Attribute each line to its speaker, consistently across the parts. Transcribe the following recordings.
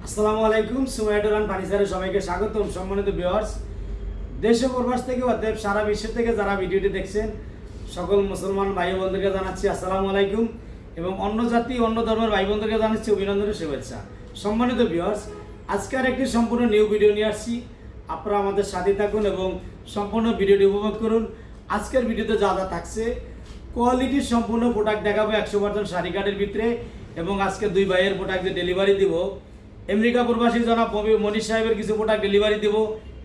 Speaker 1: আসসালামু আলাইকুম। সুমাইয়া ডোরান ফার্নিচারে সবাইকে স্বাগতম। সম্মানিত ভিউয়ার্স, দেশ ও প্রবাস থেকে অতএব সারা বিশ্ব থেকে যারা ভিডিওটি দেখছেন সকল মুসলমান ভাই বোনদেরকে জানাচ্ছি আসসালামু আলাইকুম এবং অন্য জাতি অন্য ধর্মের ভাই বোনদেরকে জানাচ্ছি অভিনন্দনের শুভেচ্ছা। সম্মানিত ভিউয়ার্স, আজকে আর একটি সম্পূর্ণ নিউ ভিডিও নিয়ে আসছি। আপনারা আমাদের সাথে থাকুন এবং সম্পূর্ণ ভিডিওটি উপভোগ করুন। আজকের ভিডিওতে যা যা থাকছে কোয়ালিটির সম্পূর্ণ প্রোডাক্ট দেখাবো 100% শাড়ি কার্ডের ভিতরে এবং আজকে দুই ভাইয়ের প্রোডাক্ট যে ডেলিভারি দিব, আমেরিকা প্রবাসী জনাব মনির সাহেবের কিছু প্রোডাক্ট ডেলিভারি দিব,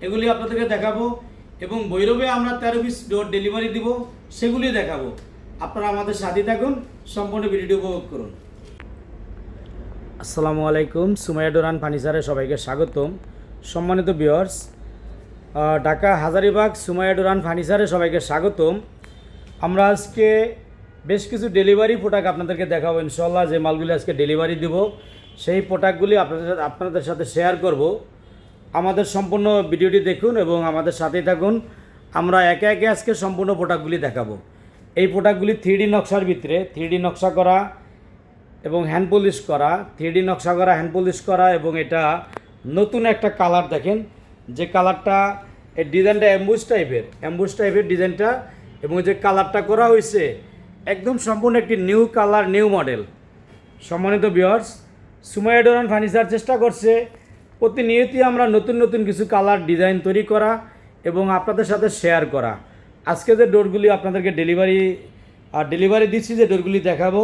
Speaker 1: এগুলি আপনাদেরকে দেখাবো এবং ভৈরবে আমরা 13 পিস ডোর ডেলিভারি দিব, সেগুলি দেখাবো। আপনারা আমাদের সাথে থাকুন, সম্পূর্ণ ভিডিওটি উপভোগ করুন। আসসালামু আলাইকুম। সুমাইয়া ডোরান ফার্নিচারে সবাইকে স্বাগতম। সম্মানিত ভিউয়ার্স, ঢাকা হাজারীবাগ সুমাইয়া ডোরান ফার্নিচারে সবাইকে স্বাগতম। আমরা আজকে বেশ কিছু ডেলিভারি প্রোডাক্ট আপনাদেরকে দেখাবো ইনশাল্লাহ। যে মালগুলি আজকে ডেলিভারি দিব সেই প্রোডাক্টগুলি আপনাদের সাথে শেয়ার করব। আমাদের সম্পূর্ণ ভিডিওটি দেখুন এবং আমাদের সাথেই থাকুন। আমরা একে একে আজকে সম্পূর্ণ প্রোডাক্টগুলি দেখাবো। এই প্রোডাক্টগুলি 3D নকশার ভিতরে 3D নকশা করা এবং হ্যান্ড পলিশ করা, 3D নকশা করা, হ্যান্ড পলিশ করা এবং এটা নতুন একটা কালার দেখেন, যে কালারটা এই ডিজাইনটা অ্যাম্বুজ টাইপের ডিজাইনটা এবং যে কালারটা করা হয়েছে একদম সম্পূর্ণ একটি নিউ কালার, নিউ মডেল। সম্মানিত ভিউয়ার্স, সুমাইয়া ডোরান ফার্নিচার চেষ্টা করছে প্রতিনিয়তই আমরা নতুন নতুন কিছু কালার ডিজাইন তৈরি করা এবং আপনাদের সাথে শেয়ার করা। আজকে যে ডোরগুলি আপনাদেরকে ডেলিভারি দিচ্ছি, যে ডোরগুলি দেখাবো,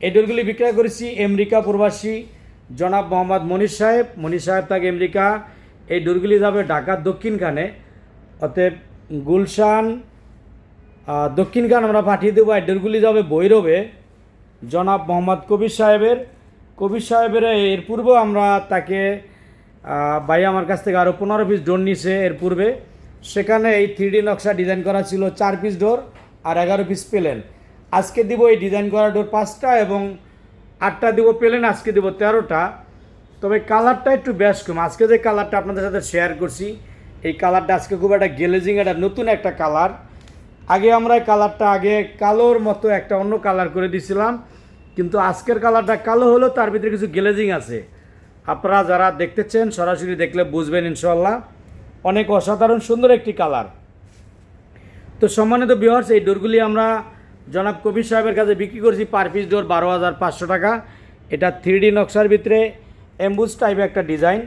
Speaker 1: এই ডোরগুলি বিক্রয় করেছি আমেরিকা প্রবাসী জনাব মোহাম্মদ মনির সাহেব তাকে আমেরিকা। এই ডোরগুলি যাবে ঢাকার দক্ষিণখানে, অতএব গুলশান দক্ষিণখান আমরা পাঠিয়ে দেবো। এই ডোরগুলি যাবে ভৈরবে জনাব মোহাম্মদ কবির সাহেবের এর পূর্বেও আমরা তাকে ভাই আমার কাছ থেকে আরও 15 পিস ডোর নিছে এর পূর্বে। সেখানে এই 3D নকশা ডিজাইন করা ছিল 4 পিস ডোর আর 11 পিস প্লেন। আজকে দিব এই ডিজাইন করা ডোর 5টা এবং 8টা দিব প্লেন, আজকে দিব 13টা। তবে কালারটা একটু বেশ কম। আজকে যে কালারটা আপনাদের সাথে শেয়ার করছি এই কালারটা আজকে খুব একটা গ্লেজিং, একটা নতুন একটা কালার। আগে আমরা এই কালারটা কালোর মতো একটা অন্য কালার করে দিয়েছিলাম, কিন্তু আজকের কালারটা কালো হলো, তার ভিতরে কিছু গ্লেজিং আছে। আপনারা যারা দেখতেছেন সরাসরি দেখলে বুঝবেন ইনশাল্লাহ। অনেক অসাধারণ সুন্দর একটি কালার। তো সম্মানিত ভিউয়ার্স, এই ডোরগুলি আমরা জনাব কবির সাহেবের কাছে বিক্রি করছি পার পিস ডোর 12,500 টাকা। এটা 3D নকশার ভিতরে এমবুজ টাইপের একটা ডিজাইন।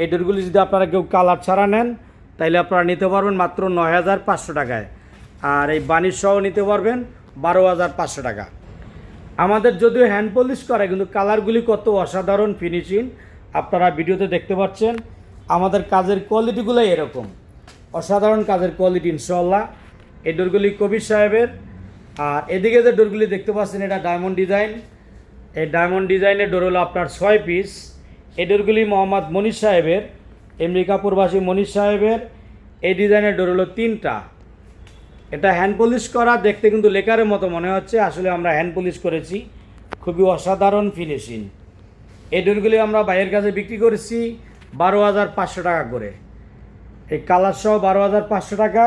Speaker 1: এই ডোরগুলি যদি আপনারা কেউ কালার ছাড়া নেন তাইলে আপনারা নিতে পারবেন মাত্র 9,500 টাকায়, আর এই বানিশ সহ নিতে পারবেন 12,500 টাকা। আমাদের যদিও হ্যান্ড পলিশ করা, কিন্তু কালারগুলি কত অসাধারণ ফিনিশিং আপনারা ভিডিওতে দেখতে পাচ্ছেন। আমাদের কাজের কোয়ালিটিগুলোই এরকম অসাধারণ কাজের কোয়ালিটি ইনশাল্লাহ। এই ডোরগুলি কবির সাহেবের। আর এদিকে যে ডোরগুলি দেখতে পাচ্ছেন এটা ডায়মন্ড ডিজাইন। এই ডায়মন্ড ডিজাইনের ডোর হলো আপনার 6 পিস। এই ডোরগুলি মোহাম্মদ মনির সাহেবের, আমেরিকা প্রবাসী মনির সাহেবের। এই ডিজাইনের ডোর হলো 3টা। এটা হ্যান্ড পলিশ করা, দেখতে কিন্তু লেকারের মতো মনে হচ্ছে, আসলে আমরা হ্যান্ড পলিশ করেছি। খুবই অসাধারণ ফিনিশিং। এই ডোরগুলি আমরা বাইরের কাছে বিক্রি করেছি 12,500 টাকা করে। এই কালার সহ 12,500 টাকা।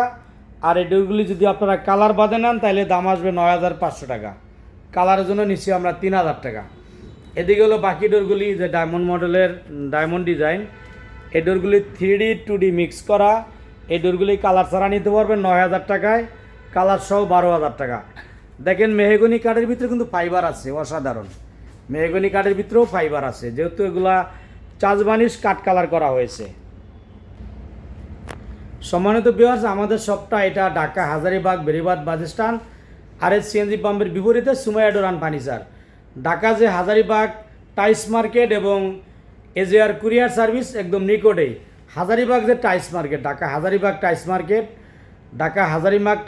Speaker 1: আর এই ডোরগুলি যদি আপনারা কালার বাদে নেন তাহলে দাম আসবে 9,500 টাকা। কালারের জন্য নিচ্ছি আমরা 3,000 টাকা। এদিকে হলো বাকি ডোরগুলি, যে ডায়মন্ড মডেলের ডায়মন্ড ডিজাইন। এই ডোরগুলি 3D 2D মিক্স করা। এই ডোরগুলি কালার ছাড়া নিতে পারবেন 9,000 টাকায়, কালার সহ 12,000 টাকা। দেখেন মেহগনি কাঠের ভিতরে কিন্তু ফাইবার আছে, অসাধারণ। মেহগনি কাঠের ভিতরেও ফাইবার আছে, যেহেতু এগুলা চাঁচবানিশ কাঠ কালার করা হয়েছে। সম্মানিত ভিউয়ার্স, আমাদের শপটা এটা ঢাকা হাজারীবাগ বেরিবাদ বাস স্ট্যান্ড আর সিএনজি পাম্পের বিপরীতে সুমাইয়া ডোরান ফার্নিচার। ঢাকা যে হাজারীবাগ টাইস মার্কেট এবং এজেআর কুরিয়ার সার্ভিস একদম নিকটেই। হাজারীবাগ যে টাইস মার্কেট, ঢাকা হাজারীবাগ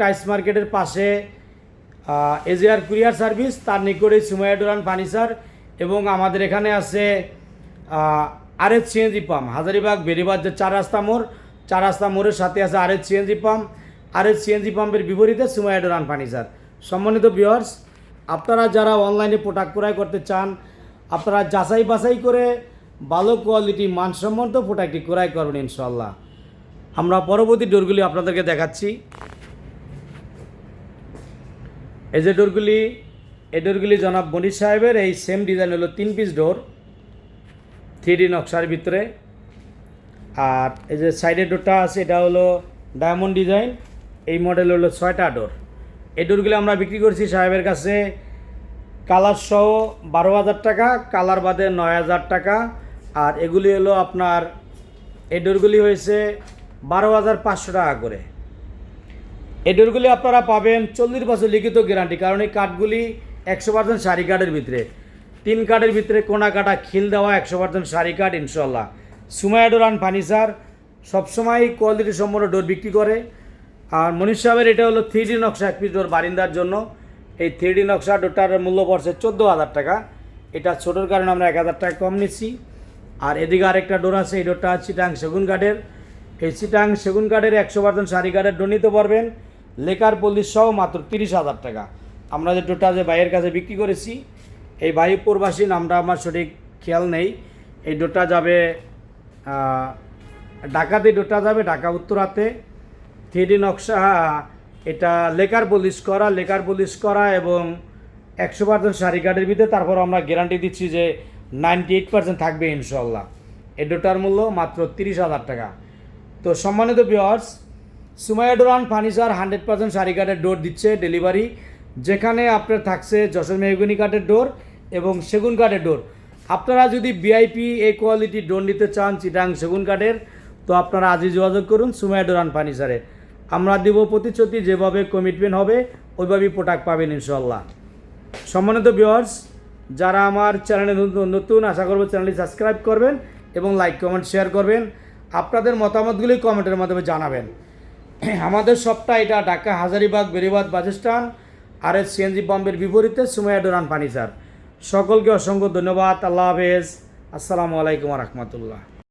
Speaker 1: টাইস মার্কেটের পাশে এজেআর কুরিয়ার সার্ভিস, তার নিকটেই সুমাইয়া ডোরান ফার্নিচার। এবং আমাদের এখানে আছে সিএনজি পাম্প, হাজারীবাগ বেরিবাদ যে 4 রাস্তা মোড়ের সাথে আছে সিএনজি পাম্প। সিএনজি পাম্পের বিপরীতে সুমাইয়া ডোরান ফার্নিচার। সম্মানিত ভিউয়ার্স, আপনারা যারা অনলাইনে প্রোডাক্ট ক্রয় করতে চান, আপনারা যাচাই বাছাই করে ভালো কোয়ালিটি মানসম্মত প্রোডাক্টটি ক্রয় করবেন ইনশাল্লাহ। আমরা পরবর্তী ডোরগুলি আপনাদেরকে দেখাচ্ছি। এই যে ডোরগুলি, এই ডোরগুলি জনাব মনির সাহেবের। এই সেম ডিজাইন হলো 3 পিস ডোর, 3D নকশার ভিতরে। আর এই যে সাইডের ডোরটা আছে এটা হলো ডায়মন্ড ডিজাইন। এই মডেল হলো 6টা ডোর। এই ডোরগুলো আমরা বিক্রি করছি সাহেবের কাছে কালার সহ 12,000 টাকা, কালার বাদে 9,000 টাকা। আর এগুলি হলো আপনার এই ডোরগুলি হয়েছে 12,500 টাকা করে। এই ডোরগুলি আপনারা পাবেন 40 বছর লিখিত গ্যারান্টি, কারণ এই কাঠগুলি 100% সারি কাঠের ভিতরে, 3 কাঠের ভিতরে কোনা কাটা খিল দেওয়া 100% সারি কাঠ ইনশাল্লাহ। সুমাইয়া ডোর অ্যান্ড ফার্নিচার সবসময় কোয়ালিটি সম্পন্ন ডোর বিক্রি করে। আর মনীষ সাহেবের এটা হলো 3D নকশা এক পিস ডোর বারিন্দার জন্য। এই 3D নকশা ডোরটার মূল্য পড়ছে 14,000 টাকা। এটা ছোটোর কারণে আমরা 1,000 টাকা কম নিচ্ছি। আর এদিকে আরেকটা ডোর আছে, এই ডোরটা চিটাং সেগুন কাঠের। এই চিটাং সেগুন কাঠের 100% সারি কাঠের ডোর নিতে পারবেন লেকার পল্লিশ সহ মাত্র 30,000 টাকা। আমরা যে ডোরটা যে ভাইয়ের কাছে বিক্রি করেছি, এই ভাই প্রবাসী, নামটা আমার সঠিক খেয়াল নেই। এই ডোরটা যাবে ঢাকাতে, ডোরটা যাবে ঢাকা উত্তরাতে। 3D নকশা, এটা লেকার পলিশ করা এবং 100% সারি কাঠের ভিতরে। তারপর আমরা গ্যারান্টি দিচ্ছি যে 98% থাকবে ইনশাল্লাহ। এই ডোরটার মূল্য মাত্র 30,000 টাকা। তো সম্মানিত viewers, Sumaiya door and furniture 100% সারি কাঠের ডোর দিচ্ছে ডেলিভারি, যেখানে আপনার থাকছে যশোর মেহগনি কাঠের ডোর এবং সেগুন কাঠের ডোর। আপনারা যদি ভিআইপি এই কোয়ালিটির ডোর নিতে চান চিটাং সেগুন কাঠের, তো আপনারা আজই যোগাযোগ করুন সুমাইয়া ডোর অ্যান্ড ফার্নিচারে। আমরা দেব প্রতিশ্রুতি, যেভাবে কমিটমেন্ট হবে ওইভাবেই প্রোডাক্ট পাবেন ইনশাল্লাহ। সম্মানিত ভিউয়ার্স, যারা আমার চ্যানেলে নতুন, আশা করব চ্যানেলটি সাবস্ক্রাইব করবেন এবং লাইক কমেন্ট শেয়ার করবেন। আপনাদের মতামতগুলি কমেন্টের মাধ্যমে জানাবেন। আমাদের শপটা এটা ঢাকা হাজারীবাগ বেরিবাদ বাস স্ট্যান্ড আর এস সিএনজি পাম্পের বিপরীতে সুমাইয়া ডোর অ্যান্ড ফার্নিচার। সকলকে অসংখ্য ধন্যবাদ। আল্লাহ হাফেজ। আসসালামু আলাইকুম রহমতুল্লাহ।